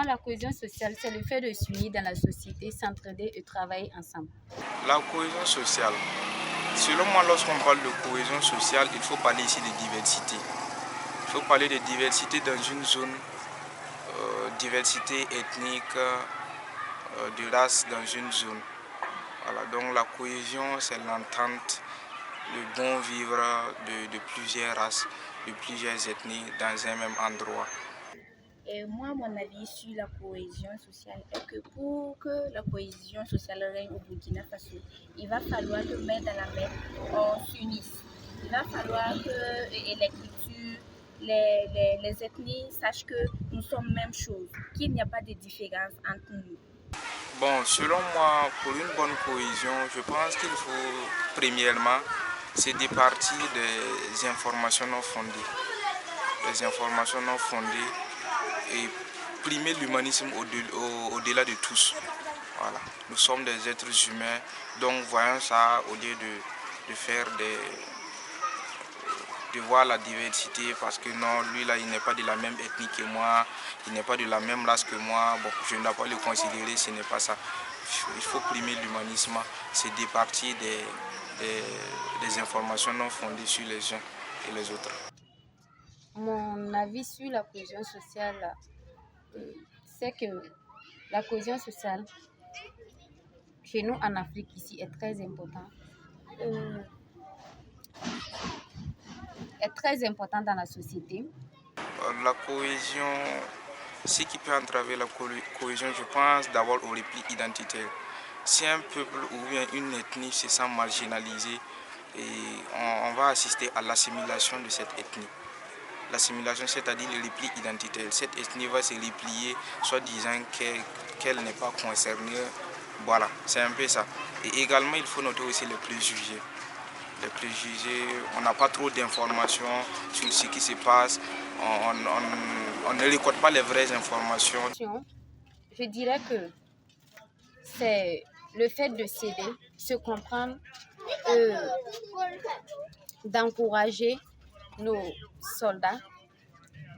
la cohésion sociale, c'est le fait de s'unir dans la société, s'entraider et travailler ensemble. La cohésion sociale. Selon moi, lorsqu'on parle de cohésion sociale, il faut parler ici de diversité. Il faut parler de diversité dans une zone, diversité ethnique, de race dans une zone. Voilà, donc la cohésion, c'est l'entente, le bon vivre de plusieurs races, de plusieurs ethnies dans un même endroit. Et moi, mon avis sur la cohésion sociale est que pour que la cohésion sociale règne au Burkina Faso, il va falloir que main dans la main, on s'unisse. Il va falloir que les cultures, les ethnies sachent que nous sommes même chose, qu'il n'y a pas de différence entre nous. Bon, selon moi, pour une bonne cohésion, je pense qu'il faut premièrement se départir des informations non fondées. Les informations non fondées et primer l'humanisme au-delà de tous. Voilà. Nous sommes des êtres humains, donc voyons ça au lieu de faire de voir la diversité parce que non, lui là, il n'est pas de la même ethnie que moi, il n'est pas de la même race que moi, bon, je ne dois pas le considérer, ce n'est pas ça. Il faut primer l'humanisme, c'est départir des informations non fondées sur les uns et les autres. Mon avis sur la cohésion sociale, c'est que la cohésion sociale, chez nous en Afrique ici, est très importante. Est très important dans la société. La cohésion, ce qui peut entraver la cohésion, je pense d'abord au repli identitaire. Si un peuple ou bien une ethnie se sent marginalisée, on va assister à l'assimilation de cette ethnie. L'assimilation, c'est-à-dire le repli identitaire. Cette ethnie va se replier, soit disant qu'elle n'est pas concernée. Voilà, c'est un peu ça. Et également, il faut noter aussi les préjugés. Les préjugés, on n'a pas trop d'informations sur ce qui se passe, on ne récolte pas les vraies informations. Je dirais que c'est le fait de s'aider, se comprendre, d'encourager nos soldats,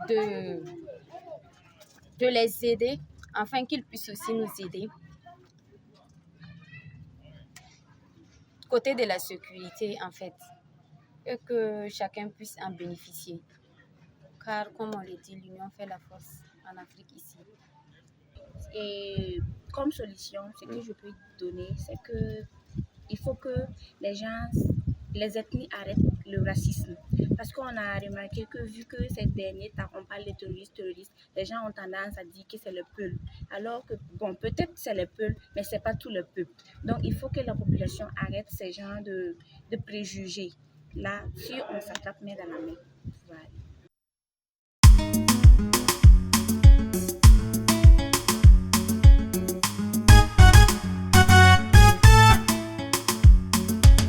de les aider afin qu'ils puissent aussi nous aider. Côté de la sécurité, en fait, et que chacun puisse en bénéficier. Car, comme on le dit, l'union fait la force en Afrique ici. Et comme solution, ce que je peux donner, c'est que il faut que les ethnies arrêtent le racisme. Parce qu'on a remarqué que vu que ces derniers temps, on parle de terroristes, les gens ont tendance à dire que c'est le peuple. Alors que, bon, peut-être c'est le peuple, mais c'est pas tout le peuple. Donc, il faut que la population arrête ces genres de préjugés. Là, si on s'attrape main dans la main, voilà.